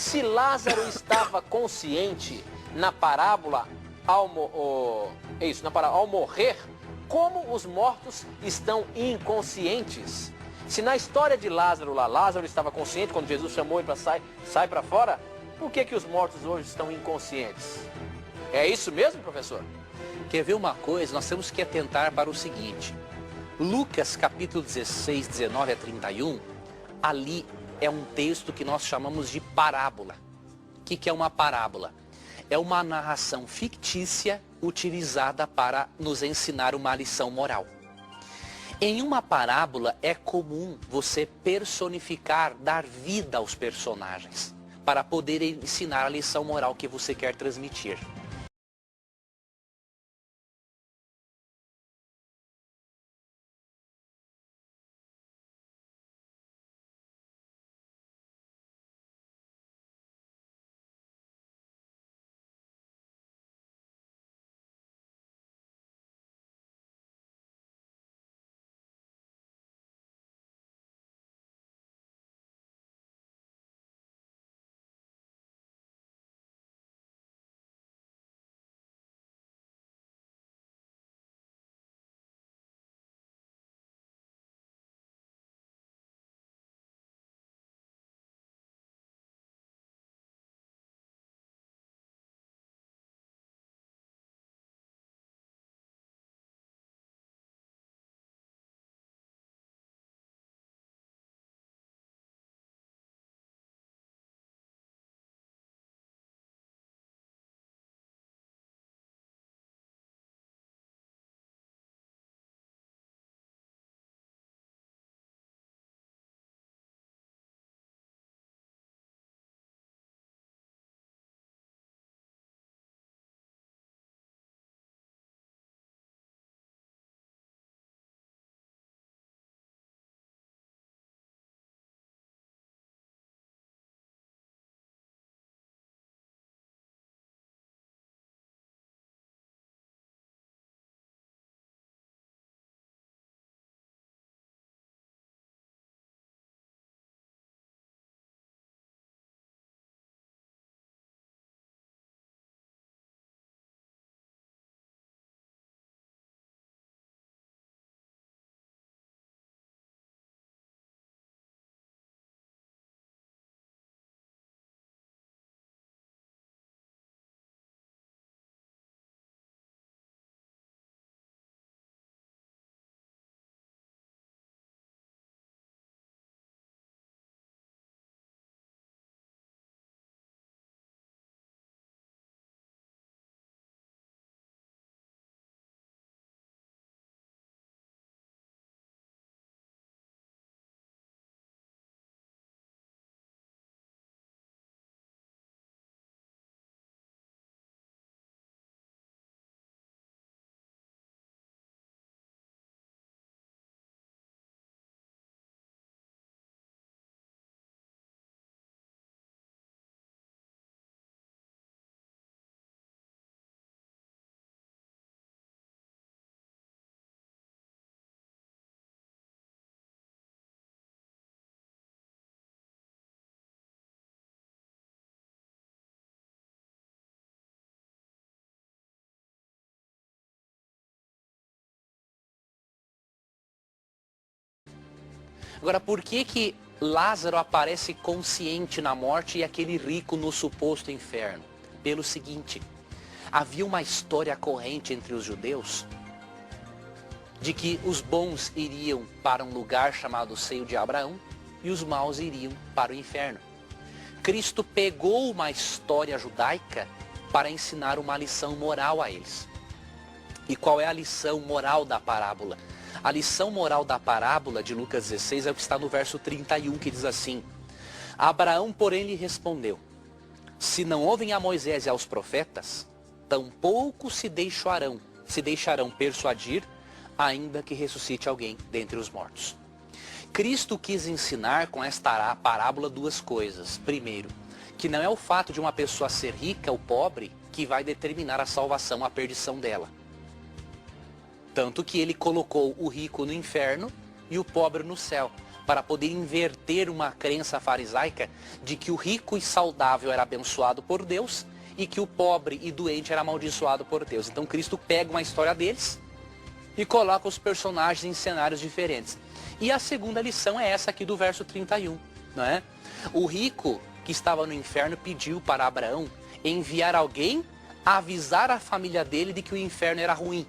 Se Lázaro estava consciente na parábola ao morrer, como os mortos estão inconscientes? Se na história de Lázaro lá, Lázaro estava consciente quando Jesus chamou ele para sai para fora, por que os mortos hoje estão inconscientes? É isso mesmo, professor? Quer ver uma coisa? Nós temos que atentar para o seguinte. Lucas capítulo 16, 19 a 31, ali é um texto que nós chamamos de parábola. O que é uma parábola? É uma narração fictícia utilizada para nos ensinar uma lição moral. Em uma parábola é comum você personificar, dar vida aos personagens, para poder ensinar a lição moral que você quer transmitir. Agora, por que Lázaro aparece consciente na morte e aquele rico no suposto inferno? Pelo seguinte, havia uma história corrente entre os judeus de que os bons iriam para um lugar chamado seio de Abraão e os maus iriam para o inferno. Cristo pegou uma história judaica para ensinar uma lição moral a eles. E qual é a lição moral da parábola? A lição moral da parábola de Lucas 16 é o que está no verso 31, que diz assim: Abraão, porém, lhe respondeu: se não ouvem a Moisés e aos profetas, tampouco se deixarão persuadir, ainda que ressuscite alguém dentre os mortos. Cristo quis ensinar com esta parábola duas coisas. Primeiro, que não é o fato de uma pessoa ser rica ou pobre que vai determinar a salvação, a perdição dela. Tanto que ele colocou o rico no inferno e o pobre no céu, para poder inverter uma crença farisaica de que o rico e saudável era abençoado por Deus e que o pobre e doente era amaldiçoado por Deus. Então Cristo pega uma história deles e coloca os personagens em cenários diferentes. E a segunda lição é essa aqui do verso 31, não é? O rico que estava no inferno pediu para Abraão enviar alguém a avisar a família dele de que o inferno era ruim.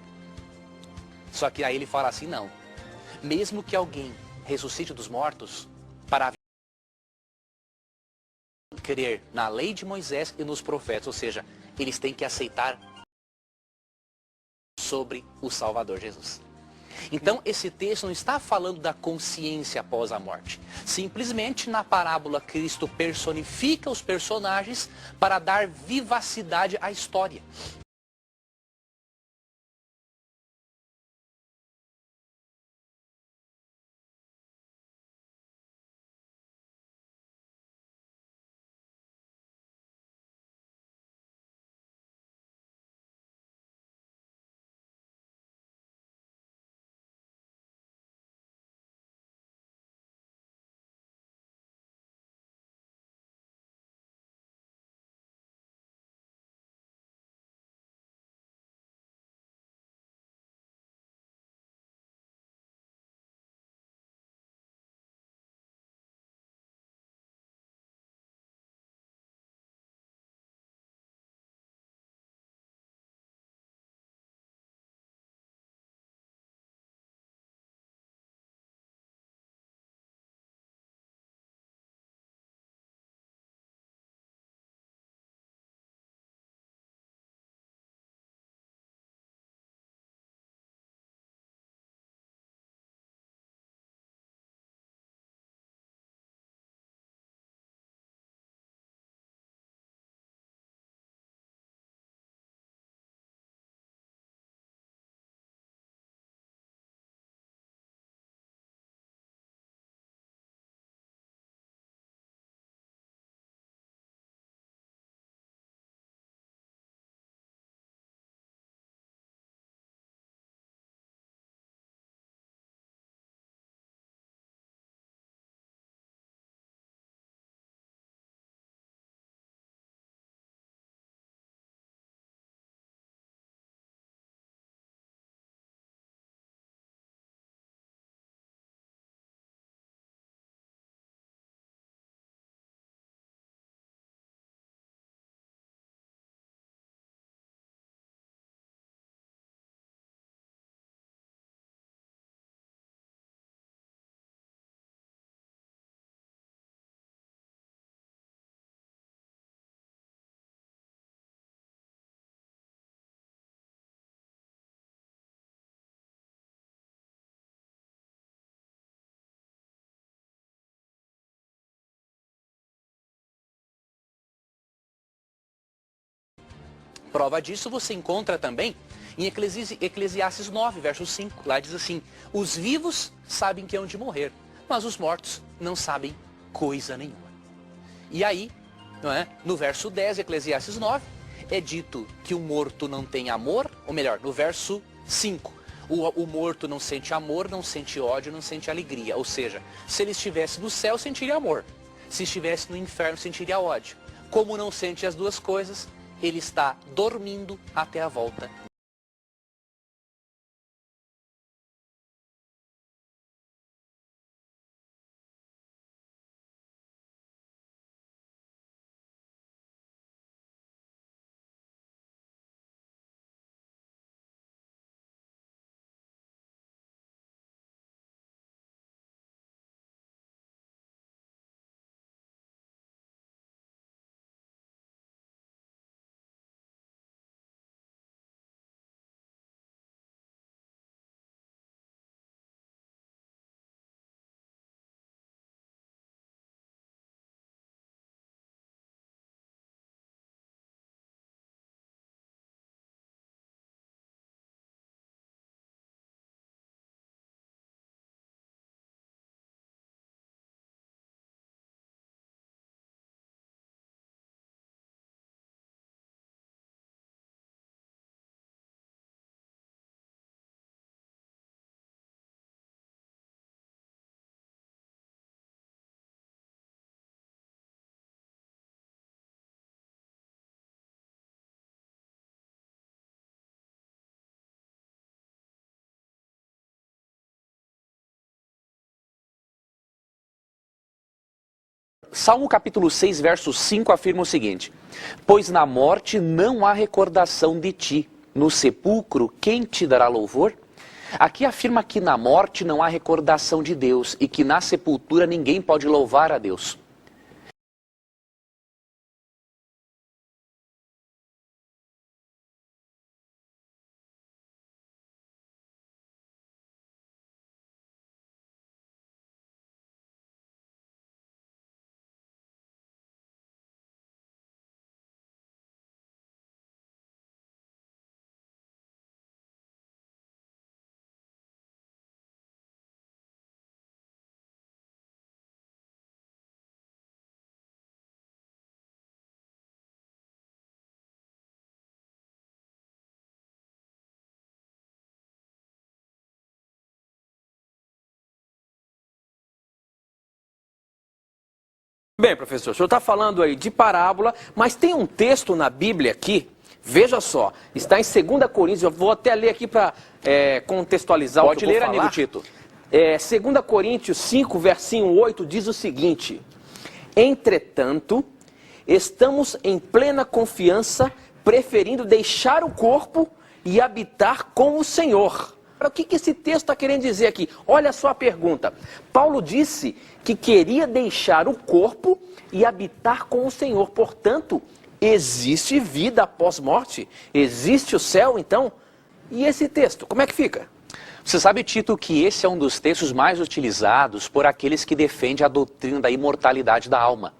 Só que aí ele fala assim, não. Mesmo que alguém ressuscite dos mortos, para crer na lei de Moisés e nos profetas, ou seja, eles têm que aceitar sobre o Salvador Jesus. Então esse texto não está falando da consciência após a morte. Simplesmente na parábola Cristo personifica os personagens para dar vivacidade à história. Prova disso você encontra também em Eclesiastes 9, verso 5. Lá diz assim, os vivos sabem que hão de morrer, mas os mortos não sabem coisa nenhuma. E aí, não é? No verso 10 de Eclesiastes 9, é dito que o morto não tem amor, ou melhor, no verso 5, o morto não sente amor, não sente ódio, não sente alegria. Ou seja, se ele estivesse no céu, sentiria amor. Se estivesse no inferno, sentiria ódio. Como não sente as duas coisas, ele está dormindo até a volta Salmo capítulo 6, verso 5 afirma o seguinte: pois na morte não há recordação de ti, no sepulcro quem te dará louvor? Aqui afirma que na morte não há recordação de Deus e que na sepultura ninguém pode louvar a Deus. Bem, professor, o senhor está falando aí de parábola, mas tem um texto na Bíblia aqui, veja só, está em 2 Coríntios, eu vou até ler aqui para contextualizar o que eu vou falar. Pode ler, amigo Tito. 2 Coríntios 5, versinho 8, diz o seguinte: entretanto, estamos em plena confiança, preferindo deixar o corpo e habitar com o Senhor. O que esse texto está querendo dizer aqui? Olha só a pergunta. Paulo disse que queria deixar o corpo e habitar com o Senhor. Portanto, existe vida após morte? Existe o céu, então? E esse texto, como é que fica? Você sabe, Tito, que esse é um dos textos mais utilizados por aqueles que defendem a doutrina da imortalidade da alma.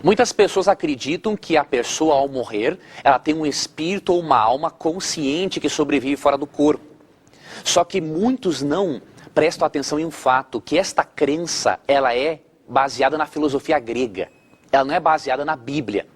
Muitas pessoas acreditam que a pessoa, ao morrer, ela tem um espírito ou uma alma consciente que sobrevive fora do corpo. Só que muitos não prestam atenção em um fato, que esta crença, ela é baseada na filosofia grega. Ela não é baseada na Bíblia.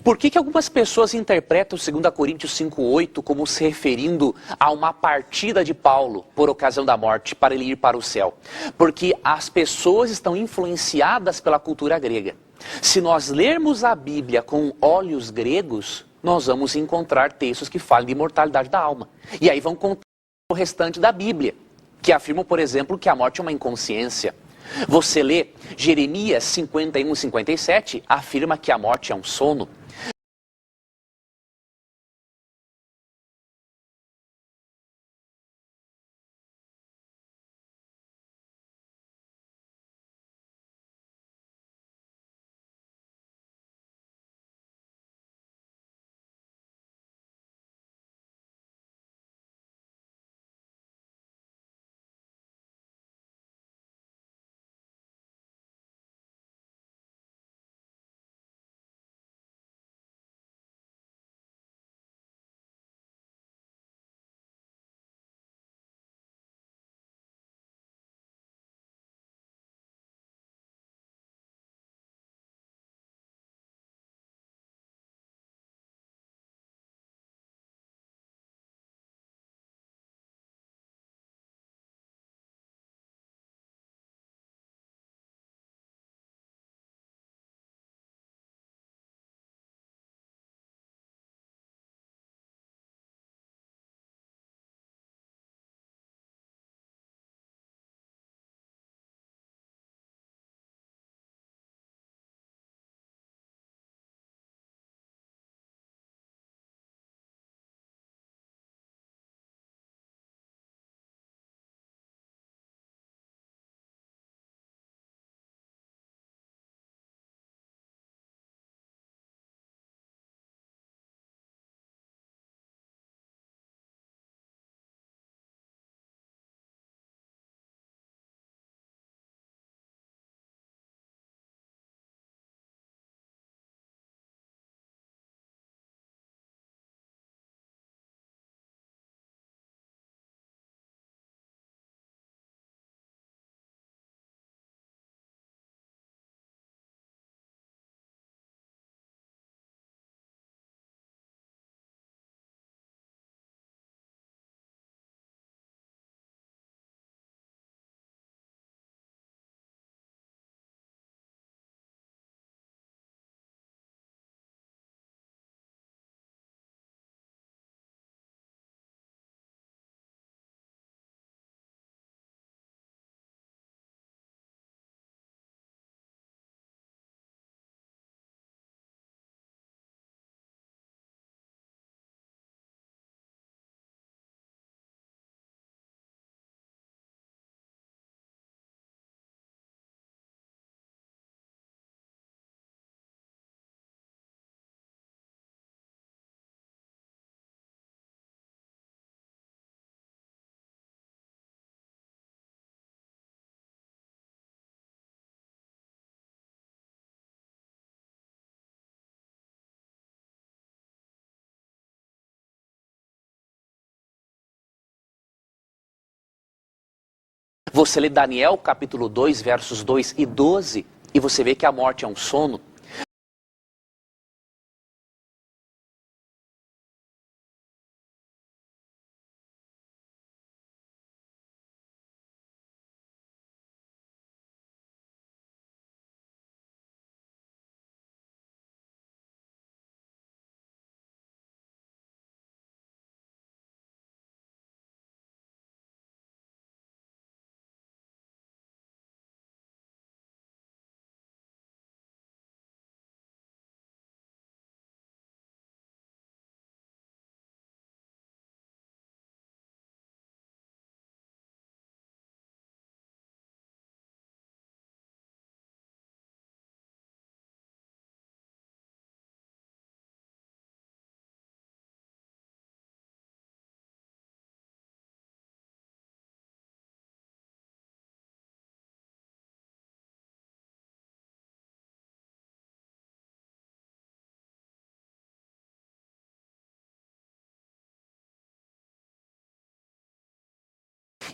Por que algumas pessoas interpretam 2 Coríntios 5,8 como se referindo a uma partida de Paulo por ocasião da morte para ele ir para o céu? Porque as pessoas estão influenciadas pela cultura grega. Se nós lermos a Bíblia com olhos gregos, nós vamos encontrar textos que falam de imortalidade da alma. E aí vão contar o restante da Bíblia, que afirmam, por exemplo, que a morte é uma inconsciência. Você lê Jeremias 51, 57, afirma que a morte é um sono. Você lê Daniel capítulo 2, versos 2 e 12, e você vê que a morte é um sono.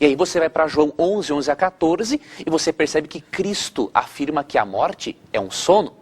E aí você vai para João 11, 11 a 14, e você percebe que Cristo afirma que a morte é um sono.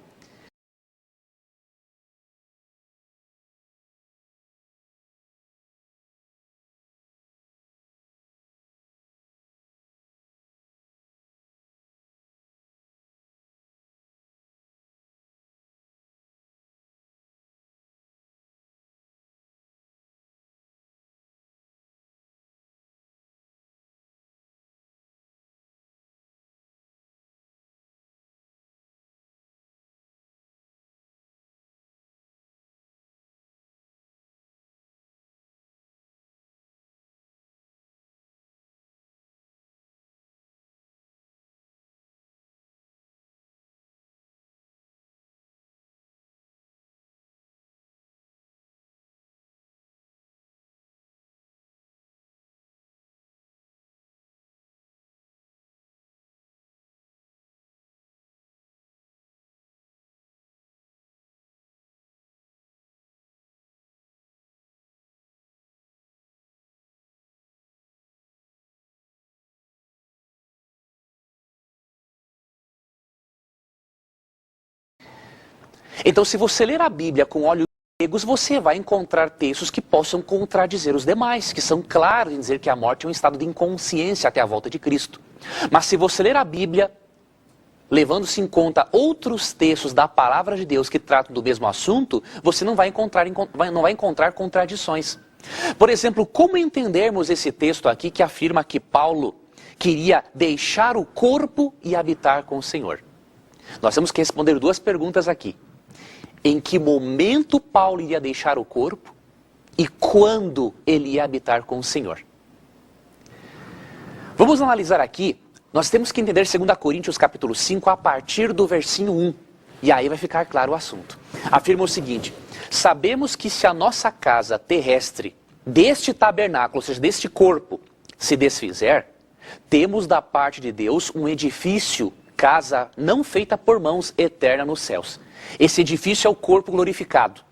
Então, se você ler a Bíblia com olhos cegos, você vai encontrar textos que possam contradizer os demais, que são claros em dizer que a morte é um estado de inconsciência até a volta de Cristo. Mas se você ler a Bíblia, levando-se em conta outros textos da palavra de Deus que tratam do mesmo assunto, você não vai encontrar contradições. Por exemplo, como entendermos esse texto aqui que afirma que Paulo queria deixar o corpo e habitar com o Senhor? Nós temos que responder duas perguntas aqui. Em que momento Paulo iria deixar o corpo e quando ele ia habitar com o Senhor? Vamos analisar aqui. Nós temos que entender 2 Coríntios capítulo 5 a partir do versinho 1. E aí vai ficar claro o assunto. Afirma o seguinte: sabemos que se a nossa casa terrestre deste tabernáculo, ou seja, deste corpo, se desfizer, temos da parte de Deus um edifício, casa não feita por mãos, eterna nos céus. Esse edifício é o corpo glorificado.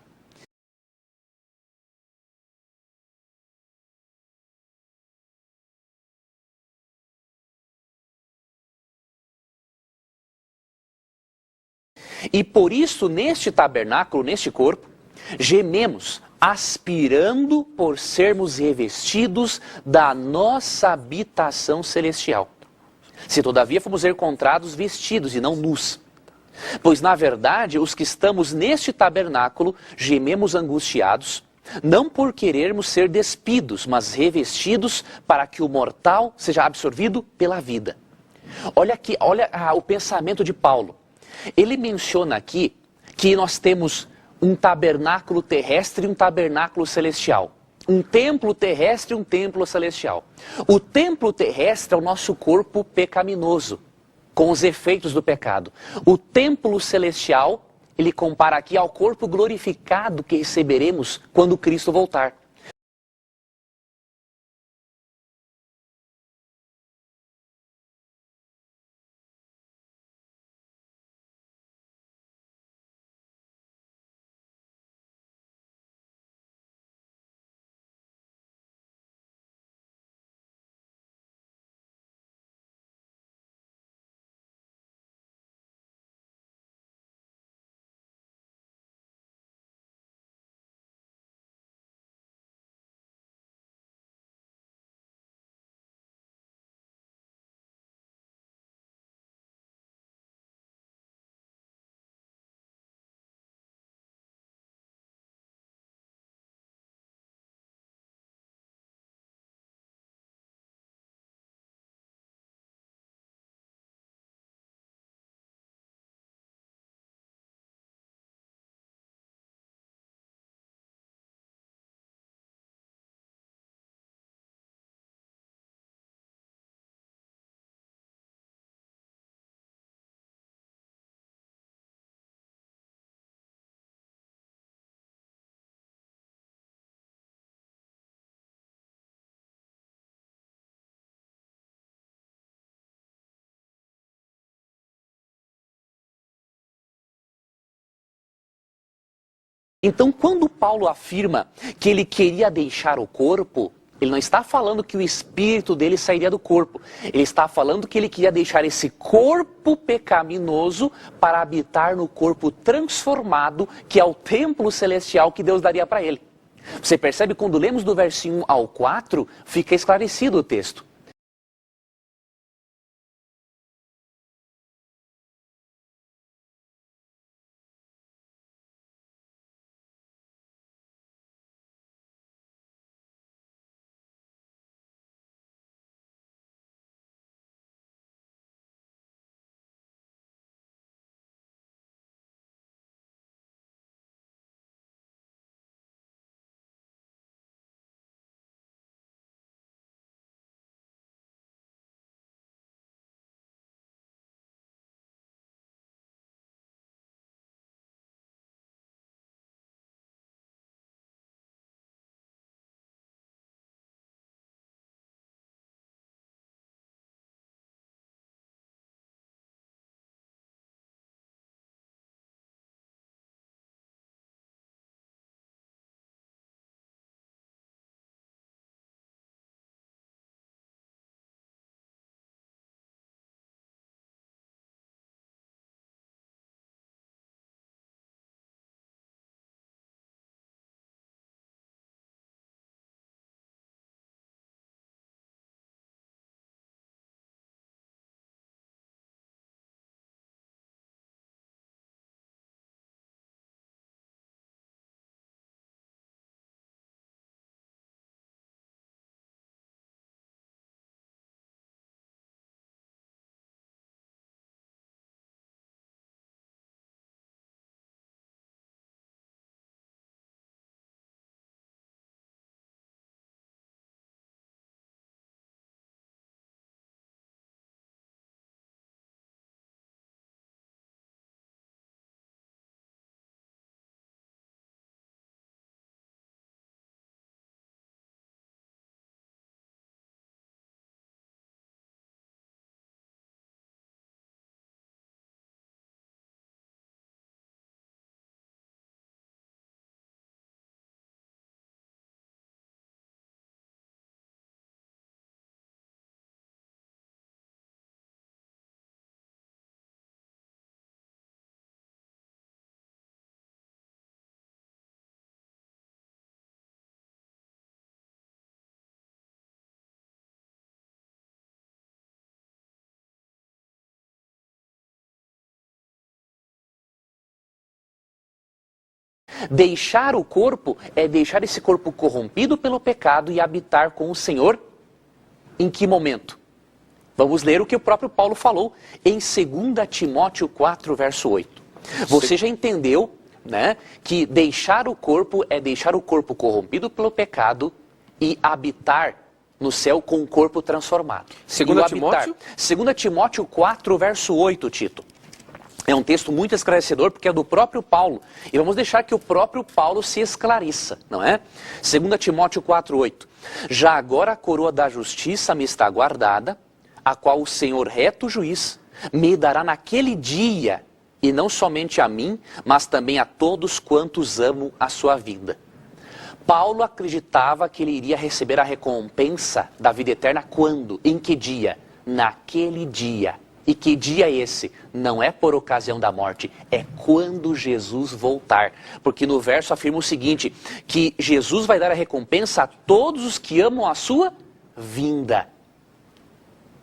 E por isso, neste tabernáculo, neste corpo, gememos, aspirando por sermos revestidos da nossa habitação celestial. Se todavia fomos encontrados vestidos e não nus. Pois, na verdade, os que estamos neste tabernáculo gememos angustiados, não por querermos ser despidos, mas revestidos para que o mortal seja absorvido pela vida. Olha aqui, olha o pensamento de Paulo. Ele menciona aqui que nós temos um tabernáculo terrestre e um tabernáculo celestial. Um templo terrestre e um templo celestial. O templo terrestre é o nosso corpo pecaminoso, com os efeitos do pecado. O templo celestial, ele compara aqui ao corpo glorificado que receberemos quando Cristo voltar. Então, quando Paulo afirma que ele queria deixar o corpo, ele não está falando que o espírito dele sairia do corpo. Ele está falando que ele queria deixar esse corpo pecaminoso para habitar no corpo transformado, que é o templo celestial que Deus daria para ele. Você percebe, quando lemos do versinho 1 ao 4, fica esclarecido o texto. Deixar o corpo é deixar esse corpo corrompido pelo pecado e habitar com o Senhor. Em que momento? Vamos ler o que o próprio Paulo falou em 2 Timóteo 4, verso 8. Você já entendeu, né, que deixar o corpo é deixar o corpo corrompido pelo pecado e habitar no céu com o corpo transformado. 2 Timóteo? 2 Timóteo 4, verso 8, Tito. É um texto muito esclarecedor porque é do próprio Paulo. E vamos deixar que o próprio Paulo se esclareça, não é? 2 Timóteo 4:8. Já agora a coroa da justiça me está guardada, a qual o Senhor reto juiz me dará naquele dia, e não somente a mim, mas também a todos quantos amam a sua vinda. Paulo acreditava que ele iria receber a recompensa da vida eterna quando? Em que dia? Naquele dia. E que dia é esse? Não é por ocasião da morte, é quando Jesus voltar. Porque no verso afirma o seguinte, que Jesus vai dar a recompensa a todos os que amam a sua vinda.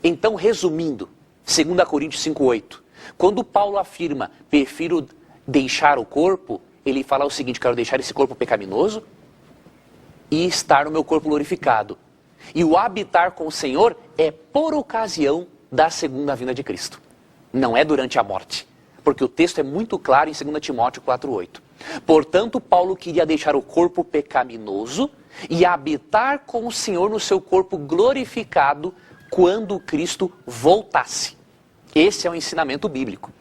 Então, resumindo, 2 Coríntios 5:8, quando Paulo afirma, prefiro deixar o corpo, ele fala o seguinte, quero deixar esse corpo pecaminoso e estar no meu corpo glorificado. E o habitar com o Senhor é por ocasião da segunda vinda de Cristo. Não é durante a morte. Porque o texto é muito claro em 2 Timóteo 4:8. Portanto, Paulo queria deixar o corpo pecaminoso e habitar com o Senhor no seu corpo glorificado quando Cristo voltasse. Esse é o ensinamento bíblico.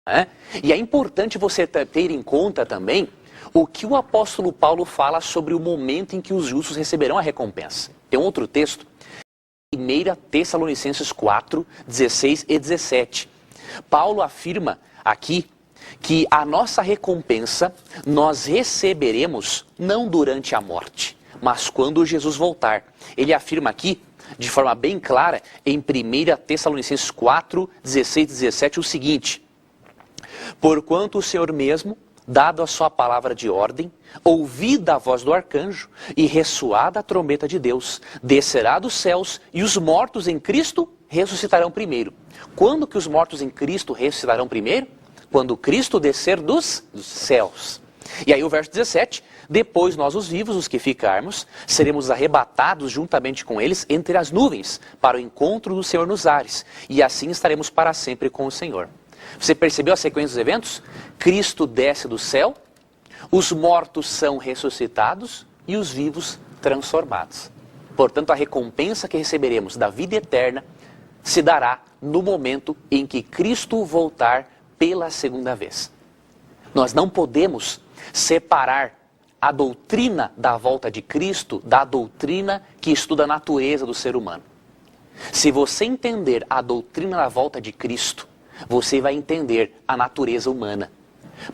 né? E é importante você ter em conta também o que o apóstolo Paulo fala sobre o momento em que os justos receberão a recompensa. Tem um outro texto, 1 Tessalonicenses 4, 16 e 17. Paulo afirma aqui que a nossa recompensa nós receberemos não durante a morte, mas quando Jesus voltar. Ele afirma aqui, de forma bem clara, em 1 Tessalonicenses 4, 16 e 17, o seguinte: porquanto o Senhor mesmo, dado a sua palavra de ordem, ouvida a voz do arcanjo e ressoada a trombeta de Deus, descerá dos céus e os mortos em Cristo ressuscitarão primeiro. Quando que os mortos em Cristo ressuscitarão primeiro? Quando Cristo descer dos céus. E aí o verso 17, depois nós os vivos, os que ficarmos, seremos arrebatados juntamente com eles entre as nuvens, para o encontro do Senhor nos ares, e assim estaremos para sempre com o Senhor. Você percebeu a sequência dos eventos? Cristo desce do céu, os mortos são ressuscitados e os vivos transformados. Portanto, a recompensa que receberemos da vida eterna se dará no momento em que Cristo voltar pela segunda vez. Nós não podemos separar a doutrina da volta de Cristo da doutrina que estuda a natureza do ser humano. Se você entender a doutrina da volta de Cristo, você vai entender a natureza humana.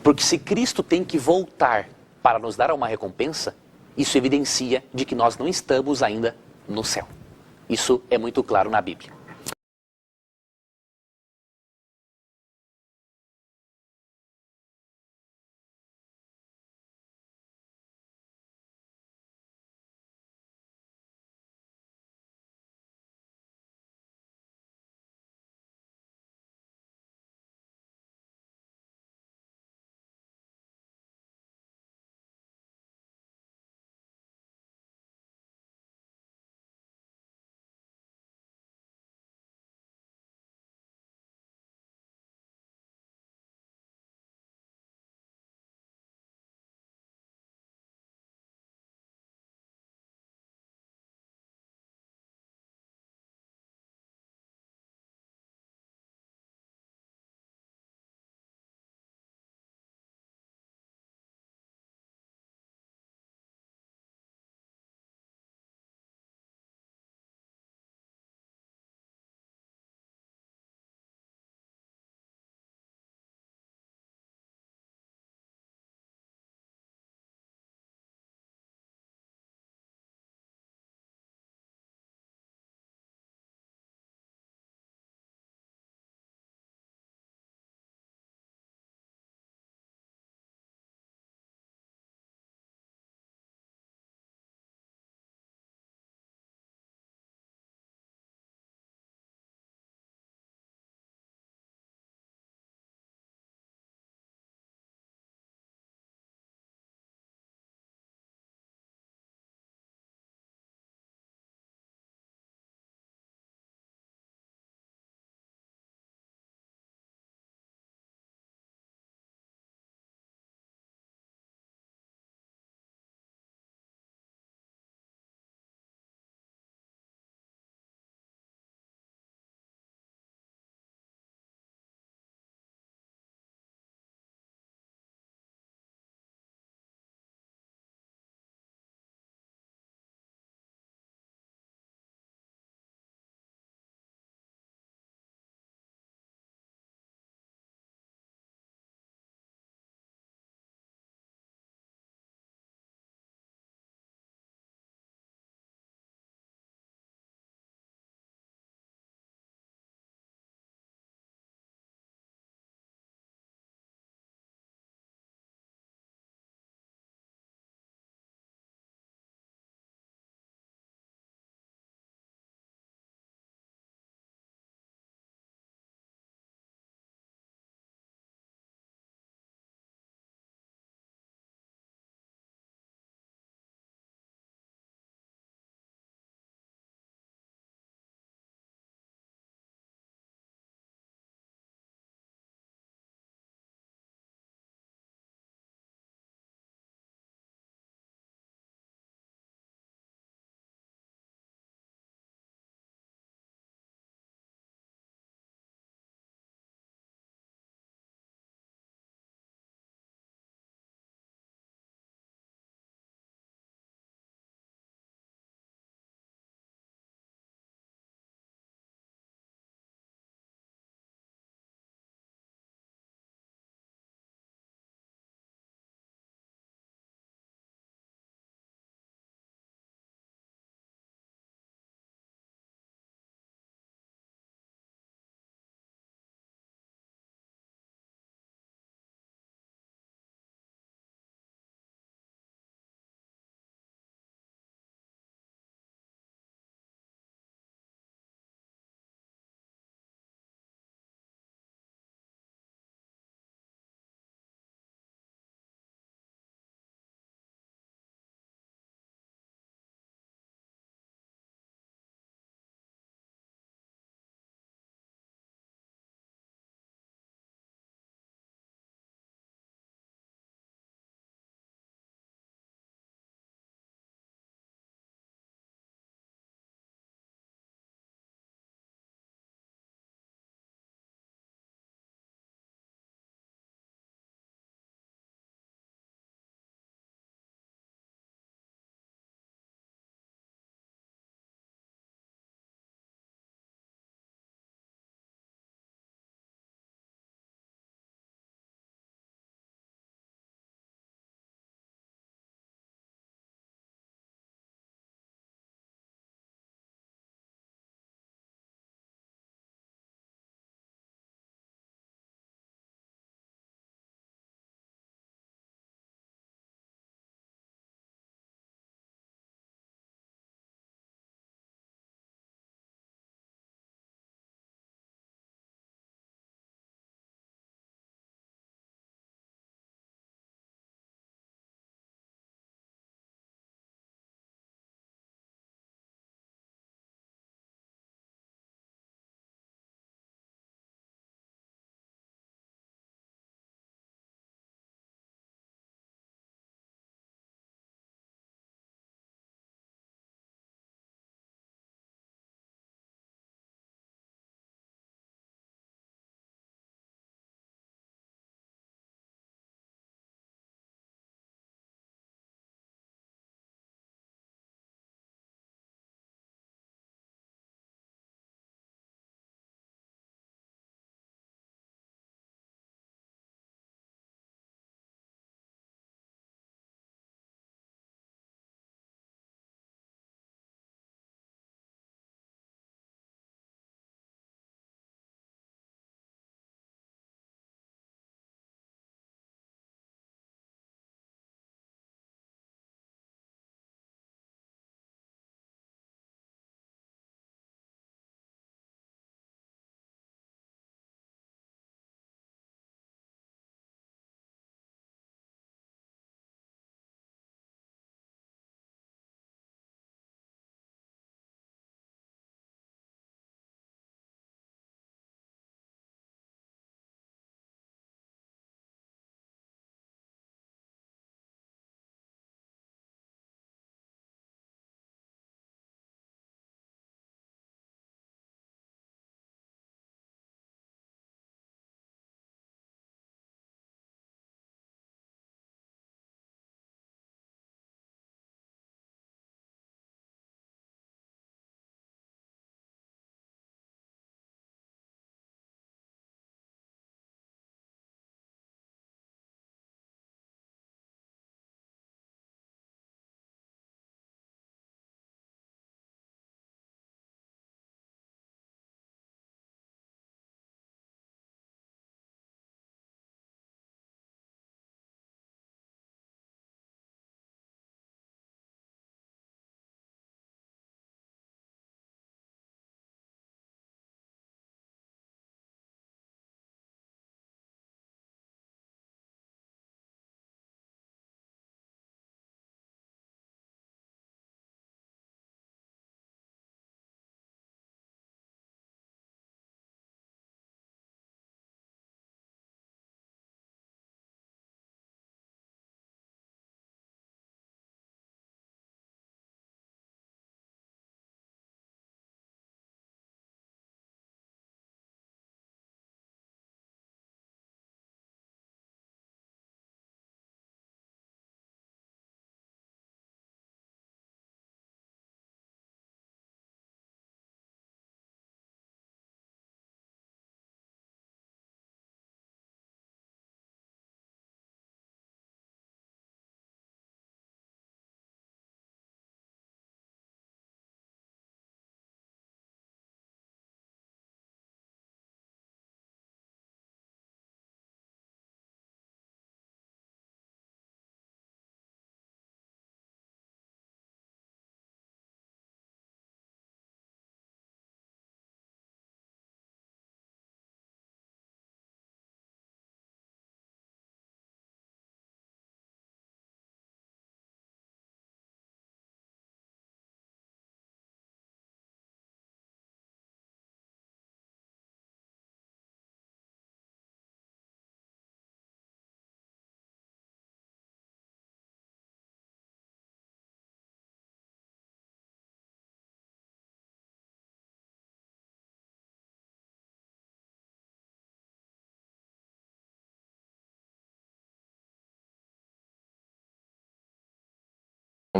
Porque se Cristo tem que voltar para nos dar uma recompensa, isso evidencia de que nós não estamos ainda no céu. Isso é muito claro na Bíblia.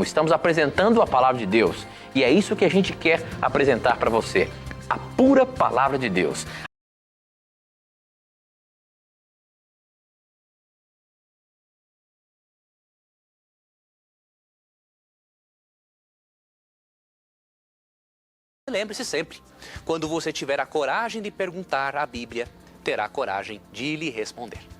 Estamos apresentando a palavra de Deus e é isso que a gente quer apresentar para você, a pura palavra de Deus. Lembre-se sempre, quando você tiver a coragem de perguntar à Bíblia, terá coragem de lhe responder.